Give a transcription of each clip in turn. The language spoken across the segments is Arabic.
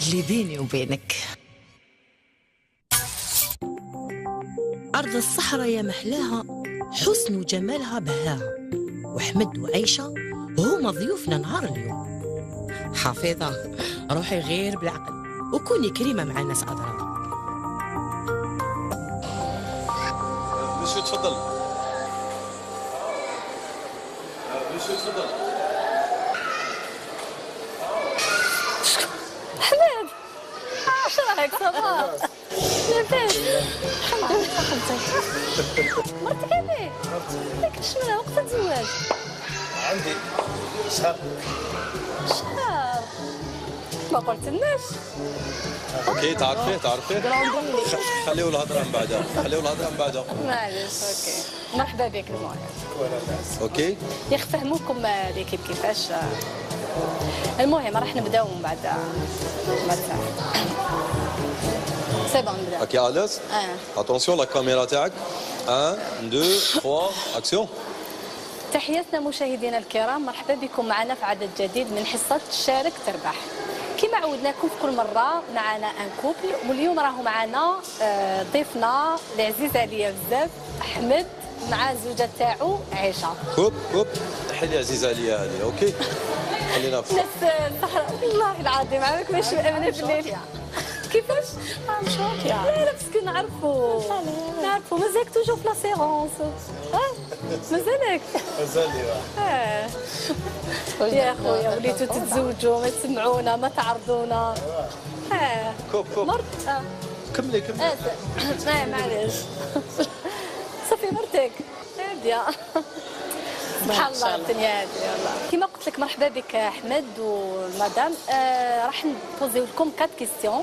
اللي بيني وبينك. أرض الصحراء يا محلاها، حسن وجمالها بهاها، وحمد وعيشة هما ضيوفنا نهار اليوم. حافظة روحي غير بالعقل وكوني كريمة مع الناس أضرار. مسيو تفضل. مسيو تفضل. حماد اش راك صباح؟ لاباس الحمد لله. خدمتك مرتك هذه ما كنتش منها وقت الزواج. عندي شهر ما قلتلناش. اوكي تعرفيه خليو الهضره من بعدها معليش اوكي. مرحبا بك المهم. اوكي يفهموكم ليكيب كيفاش. المهم راح نبداو من بعد سي بون نبداو. اوكي اليز. اتونسيون لا كاميرا تاعك 1 2 3 اكسيون. تحياتنا مشاهدينا الكرام، مرحبا بكم معنا في عدد جديد من حصة شارك تربح. كما عودناكم في كل مرة معنا ان كوبل، واليوم راهو معنا ضيفنا العزيز عليا بزاف أحمد مع الزوجة تاعو عيشة. كوب حلي عزيزة عليا هذه. اوكي خلينا في ناس الصحراء والله العظيم عارف ماشي مأمنة بالليل. كيفاش؟ مشوك يا لا باسكو نعرفو مازالك توجور في لا سيرونس. مازالك؟ مازالي. يا خويا وليتو تتزوجوا ما تسمعونا ما تعرضونا. كوب مرت كملي معليش. صافي مرتك هاديه. سبحان الله الدنيا هذه والله. كما قلت لك مرحبا بك احمد والمدام. راح نبوزيو لكم 4 كيسيون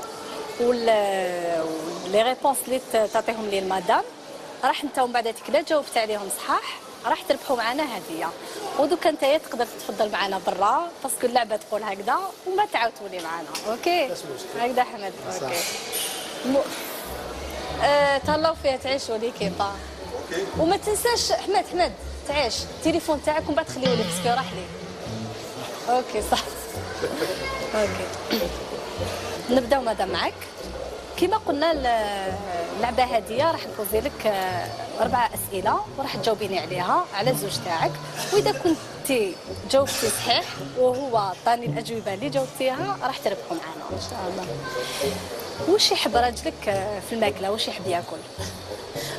لي ريبونس اللي تعطيهم لي المدام راح نتا من بعد هذيك لا جاوبت عليهم صحاح راح تربحوا معنا هديه. ودوك انت تقدر تفضل معنا برا باسكو اللعبه تقول هكذا وما تعاود تولي معنا. اوكي هكذا حمد. اوكي تهلاو فيها تعيشوا ليكيبا. اوكي وما تنساش حمد تعيش التليفون تاعك ومن بعد خليه لي باسكو راح لي. اوكي صح. اوكي نبداو مدام معك. كما قلنا اللعبه هذه راح نبوزي لك 4 اسئله وراح تجاوبيني عليها على الزوج تاعك، واذا كنتي جاوبتي صحيح وهو عطاني الاجوبه اللي جاوبتيها راح تربحوا معنا ان شاء الله. واش يحب راجلك في الماكله؟ واش يحب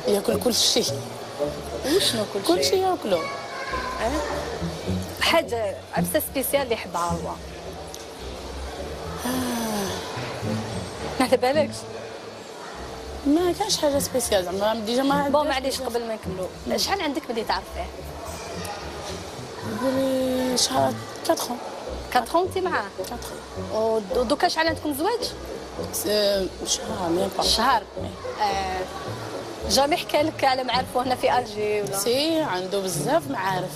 ياكل كل شيء. وشنو كل شيء ياكلو. حاجه عبسه سبيسيال اللي يحبها هو؟ ما على بالكش؟ ما كانش حاجه سبيسيال زعما ديجا ما بون معليش قبل ما نكملوا شحال عندك ملي تعرفيه؟ نقولي شهر 4 4 انت معاه 4 ودوكا شحال عندكم زواج؟ شهر ميم با شهر. جامي حكى لك على معارفه هنا في الجي ولا؟ سي عنده بزاف معارف.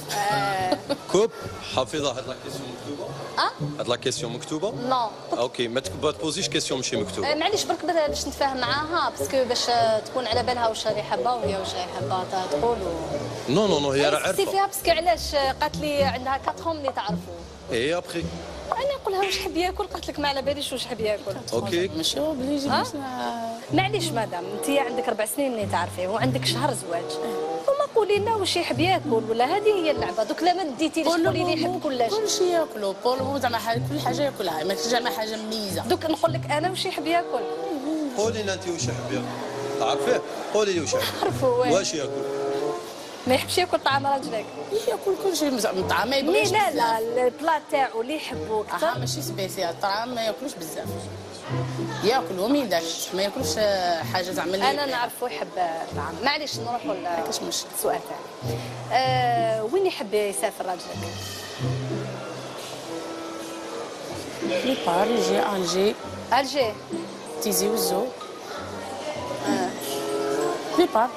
كوب حافظة هاد لا كيسيون مكتوبة؟ هاد لا كيسيون مكتوبة؟ نو. اوكي ما تبوزيش كيسيون ماشي مكتوبة. معليش برك باش نتفاهم معاها باسكو باش تكون على بالها واش راهي حابه وهي واش راهي حابه تقول نو هي راه عارفة. فيها باسكو علاش قالت لي عندها 4 اللي تعرفوا. ايه ابخي انا نقولها واش حب ياكل قالت لك ما على باليش واش حب ياكل. اوكي ماشي هو بلي يجي معليش مدام انت عندك 4 سنين اللي تعرفيه وعندك شهر زواج وما قولي لنا واش يحب ياكل ولا هذه هي اللعبه. دوك لا ما ديتيليش قولي لي يحب كلش. كل شيء ياكلو بولو زعما كل حاجه ياكلها ما زعما حاجه مميزه. دوك نقول لك انا واش يحب ياكل. قولي لنا انت واش يحب ياكل تعرفيه. قولي لي واش يحب. عرفوا واش ياكل. ما يحبش ياكل طعام راجلك. ياكل كل شيء الطعام ما يبغيش. لا البلا تاعو اللي يحبو اكثر. ماشي سبيسيال الطعام ما ياكلوش بزاف. ياكل هو من داكش ما ياكلش حاجه زعما. انا نعرفو يحب الطعام. معليش نروحوا للسؤال تاعي. وين يحب يسافر راجلك؟ لي بار يجي الجي. الجي تيزي وزو. لي بار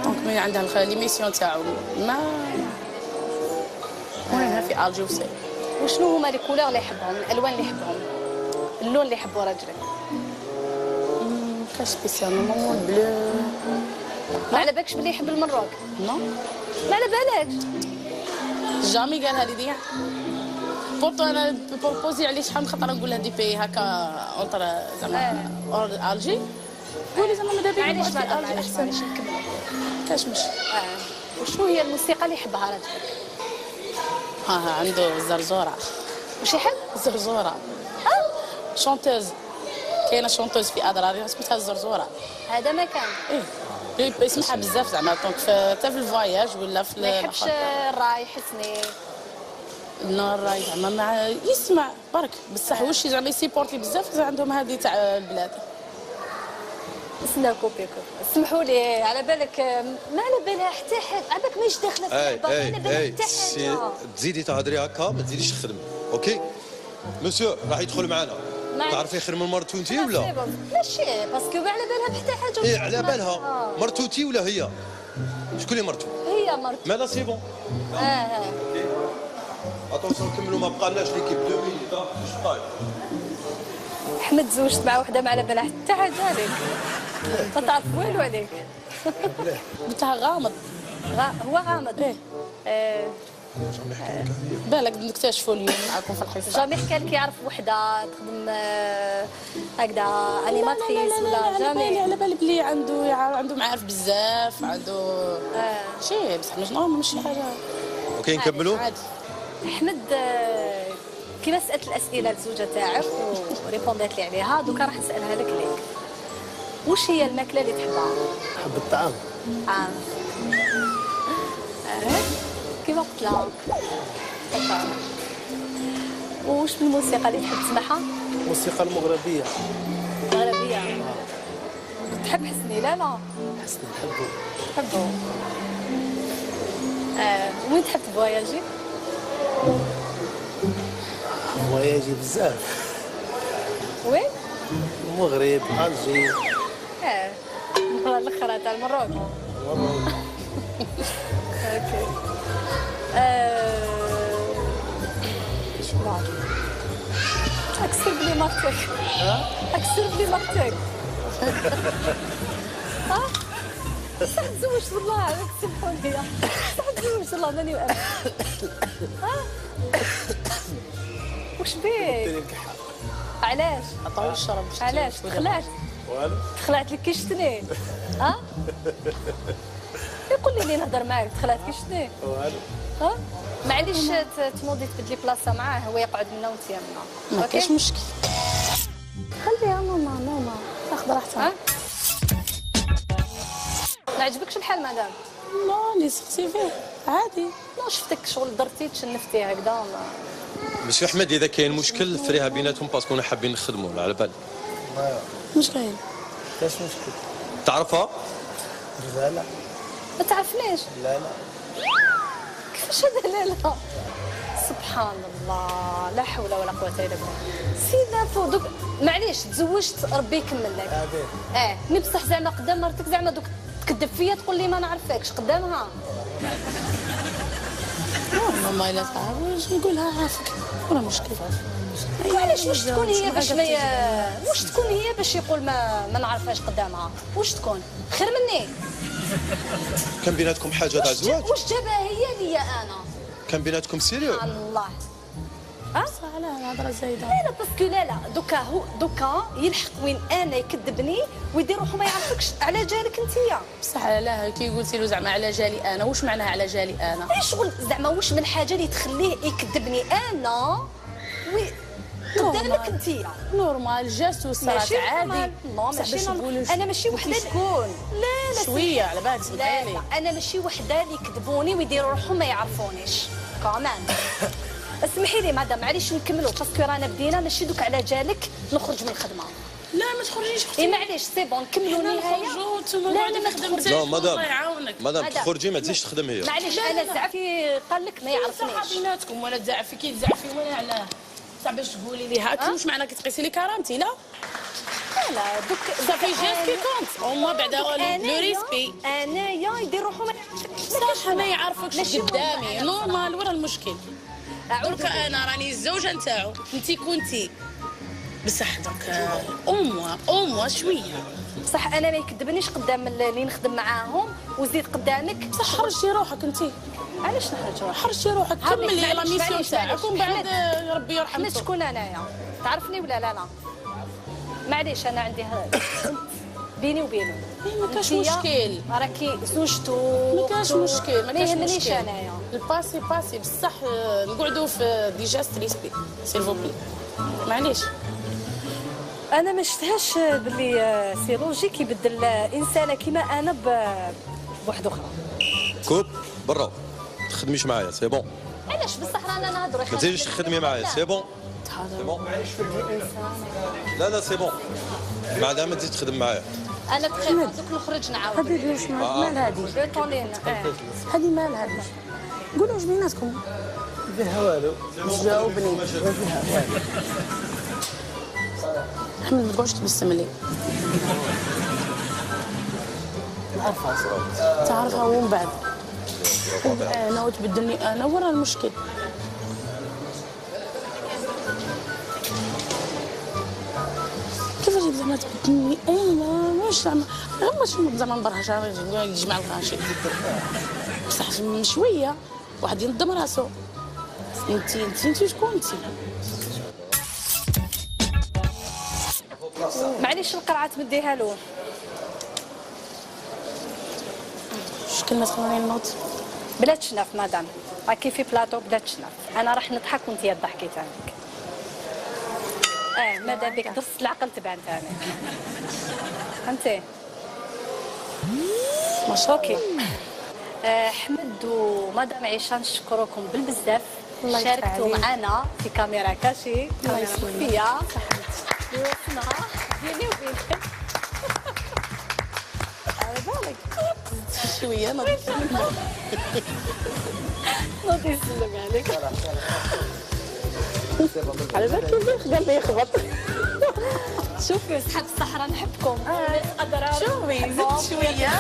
دونك من عندها لي ميسيون تاعو ما وين في الجي وسي. وشنو هما لي كولور اللي يحبهم الالوان اللي يحبهم اللون اللي يحبو راجلك؟ كاش سبيسيال نورمالمون بلو. ما على بالكش بلي يحب المروك؟ نو ما على بالكش. جامي قالها لي ديع. بورتو انا بروبوزي عليه شحال من خطره نقول لها دي بي هكا اونتر زعما الجي قولي زعما ماذا بيا معليش معليش نكملوا. كاش مش وشنو هي الموسيقى اللي يحبها راجلك؟ ها عنده الزرزوره. واش يحب؟ الزرزوره شونتوز، كاينه شونتوز في اضراري سميتها الزرزوره. هذا ما كان ايه يسمعها بزاف زعما دونك حتى في الفواياج ولا في ما يحبش الراي حسني. نو الراي زعما مع يسمع برك بصح واش زعما يسيبورتي بزاف عندهم هذه تاع البلاد. نسناو كوبيكو سمحوا لي على بالك ما على بالها حتى حاجه على بالك ماهيش داخله في اللعبه ما على بالها حتى حاجه. تزيدي تهضري هكا ما تزيديش تخدمي اوكي. مسيو راح يدخل معنا تعرفي خير من مرتو انت ولا؟ ماشي باسكو ما على بالها بحتى حاجه. ايه على بالها مرتو انت ولا هي؟ شكون اللي مرتو؟ هي مرتو. مالا سي بون. اتونسيون نكملوا ما بقالناش ليكيب 2 مينيت واش طايب. احمد تزوجت مع وحده ما على بالها حتى حاجه عليك ما تعرف والو عليك. قلتها غامض. هو غامض. ايه بالك نكتشفوا اليوم معكم في الحصه. جامي حكى لك يعرف وحده تخدم هكذا انيماتريس ولا جامي؟ على بالي بلي عنده معارف بزاف عنده شي بصح مش نورمال ماشي حاجه. اوكي نكملوا. احمد كيما سالت الاسئله للزوجه تاعك وريبونديت لي عليها دوكا راح نسالها لك ليك. واش هي الماكله اللي تحبها؟ نحب الطعام. كيما قلت لها. وش من الموسيقى اللي تحب تسمعها؟ الموسيقى المغربيه. المغربيه. تحب حسني لا لا؟ حسني نحبو. تحبو. وين تحب تفواياجي؟ فواياجي بزاف. وين؟ المغرب، الجي. المرة الأخرى تاع المروك. اوكي. اكسر بلي مرتك. اكسر بلي مرتك. صح تزوجت والله عليك سمحوا لي. صح تزوجت والله ماني وأنا. وش بيك؟ علاش؟ عطاوي الشرب. علاش؟ تخلعت؟ والو. تخلعت لك كي شتني؟ يقول لي نهضر معاك تخلعت كي شتني؟ والو. معليش تموضي تبدلي بلاصه معاه هو يقعد منا وانت منا. ما كاينش مشكل. خليها ماما تاخذ راحتها. ما عجبكش الحال مدام؟ لا اللي سقسي فيه عادي. لا شفتك شغل درتي تشنفتي هكذا. مسيو احمد اذا كاين مشكل فريها بيناتهم باسكو حابين نخدموا على بالك. مش كاين. كاش مشكل. تعرفها؟ لا لا. ما تعرفنيش؟ لا لا. كيفاش هذا لا لا؟ سبحان الله لا حول ولا قوة الا بالله. سيدنا فوق دوك معليش تزوجت ربي يكمل لك. مي بصح زعما قدام مرتك زعما دوك تكذب فيا تقول لي ما نعرفكش قدامها. ماما الا تعرف نقولها عافاك ولا مشكل. معليش واش تكون هي باش ما واش تكون هي باش يقول ما نعرفهاش قدامها؟ واش تكون خير مني؟ كان بيناتكم حاجه تاع زواج؟ واش جابها هي ليا انا؟ كان بيناتكم سيريو؟ الله. صح لا الهضره زايده. لا باسكو لا دوكا يلحق وين انا يكذبني ويدير روحو ما يعرفكش على جالك انتيا. بصح لا كي قلتي له زعما على جالي انا واش معناها على جالي انا؟ شغل زعما واش من حاجه اللي تخليه يكذبني انا قدامك انتيا؟ نورمال جاست وصارت عادي. ماشي انا ماشي وحده تكون لا شويه على بالك سمحيلي. لا انا ماشي وحده اللي يكذبوني ويديروا روحهم ما يعرفونيش كمان. اسمحي لي مدام معليش نكملوا باسكو رانا بدينا ماشي دوك على جالك نخرج من الخدمه. لا ما تخرجيش اختي. معليش سي بون نكملوا النهايه. لا انا ما خدمتش. لا مدام الله يعاونك. مدام تخرجي ما تزيدش تخدم هي. معليش انا زعفي قال لك ما يعرفنيش. بيناتكم ولا تزعفي كي تزعفي ولا علاه صعب باش تقولي لي هاك واش معنى كتقيسي لي كرامتي لا لا دوك صافي جيست كي كونت هما بعدا لو ريسبي انايا يدير روحهم صح ما يعرفوكش قدامي نورمال ورا المشكل. درك انا راني الزوجه نتاعو انتي كنتي بصح درك اموا شويه صح انا ما يكذبنيش قدام اللي نخدم معاهم وزيد قدامك صح خرجتي روحك انتي علاش نحرج روحي؟ حرجتي روحك كملي لا ميسيون تاعك ومن بعد ربي يرحم. حمد شكون انايا؟ تعرفني ولا لا؟ معليش انا عندي بيني وبينه ما كاش مشكل، راكي زوجته ما كاش مشكل، ما كاش يهمنيش مشكل. انايا الباسي باسي بصح نقعدوا في ديجاست ريسبي سيلفو بلي. معليش انا ما شفتهاش باللي سي لوجيك يبدل انسانه كيما انا بواحد اخرى. كوب برا تخدميش معايا سي بون. علاش بصح رانا نهضروا ما تزيدش تخدمي معايا سي بون. سي بون. لا لا سي بون. بعدا ما تزيد تخدم معايا. انا بخير دوك نخرج نعاود. حبيبي واش مال هادي؟ هادي مال هادي؟ قولوا واش بيناتكم؟ فيها والو. جاوبني. احمد ما تقعدش تبسم لي. نعرفها صراحه. تعرفها ومن بعد انا وتبدلني انا ورا المشكل. كيفاش زعما تبدلني انا واش زعما غير ماشي زعما نبرهش يجمع الغاشي بصح شويه واحد ينظم راسو. انت شكون انت؟ معليش القرعه تمديها له. واش كلمه تخلوني نوض؟ بلا تشنف مدام راكي في بلاطو بلا تشنف. انا راح نضحك وانت ضحكي تاعك. ماذا بك درست العقل تبان تاعك. فهمتي؟ ما شاء اوكي. حمد ومدام عيشه نشكركم بالبزاف. شاركتوا معنا في كاميرا كاشي كاميرا مخفيه وصلنا بيني وبينك. على بالك شويه نوضي يسلم عليك. على بالك قال لي يخبط. شوفي صحاب الصحراء نحبكم. شوفي زدت شويه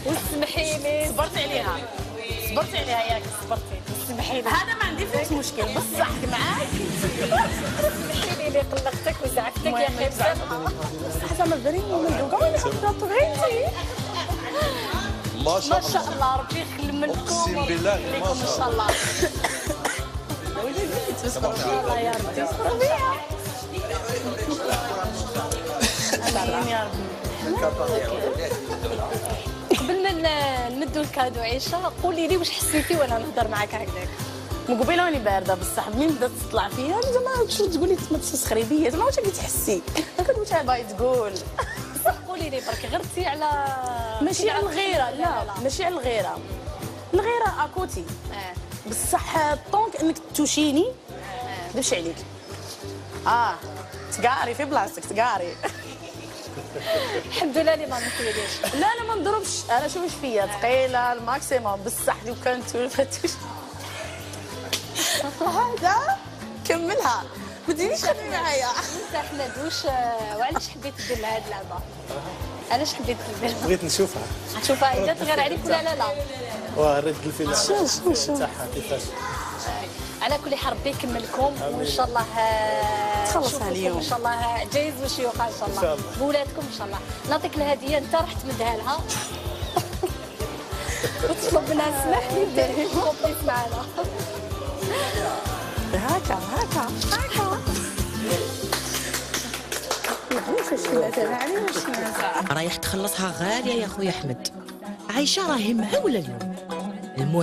واسمحي لي. صبرتي عليها ياك صبرتي. اسمحي لي. هذا ما عندي فيه مشكل بصح معاك. اسمحي لي اللي قلقتك وزعفتك يا اخي بزاف. بصح زعما بريء من دوكا ولا حطيتو غيرتي. ما شاء ما شاء الله ربي يخلي منكم. اقسم بالله ما ان شاء الله. الله يا ربي. امين يا ربي. قبل ما نمدوا الكادو عيشه قولي لي واش حسيتي وانا نهضر معاك هكذاك. من قبيله راني بارده بصح ملي بدات تطلع فيا زعما شنو تقولي ما تسخري بيا زعما واش راكي تحسي هكا واش باغي تقول. صح قولي لي برك غرتي على ماشي على الغيره لا ماشي على الغيره. الغيره اكوتي بصح طونك انك توشيني دبش عليك. تقاري في بلاصتك تقاري. الحمد لله اللي ما نطيليش. لا ما نضربش انا شوف فيا ثقيله الماكسيموم بصح لو كانت فتوش هذا كملها ما تجينيش خلي معايا. انت احمد وعلاش حبيت دير هذه اللعبه؟ علاش حبيت دير؟ بغيت نشوفها. تشوفها اذا تغير عليك ولا لا؟ وريت الفيلم شوف تاعها كيفاش. على كل حال ربي يكملكم وان شاء الله تخلصها اليوم ان شاء الله جايز وشيوخه ان شاء الله بولادكم ان شاء الله. نعطيك الهديه انت راح تمدها لها وتطلب منها سمح لي ديري كومبليت معنا. هكا رايح تخلصها غاليه يا خويا احمد. عايشه راهي معوله اليوم. المهم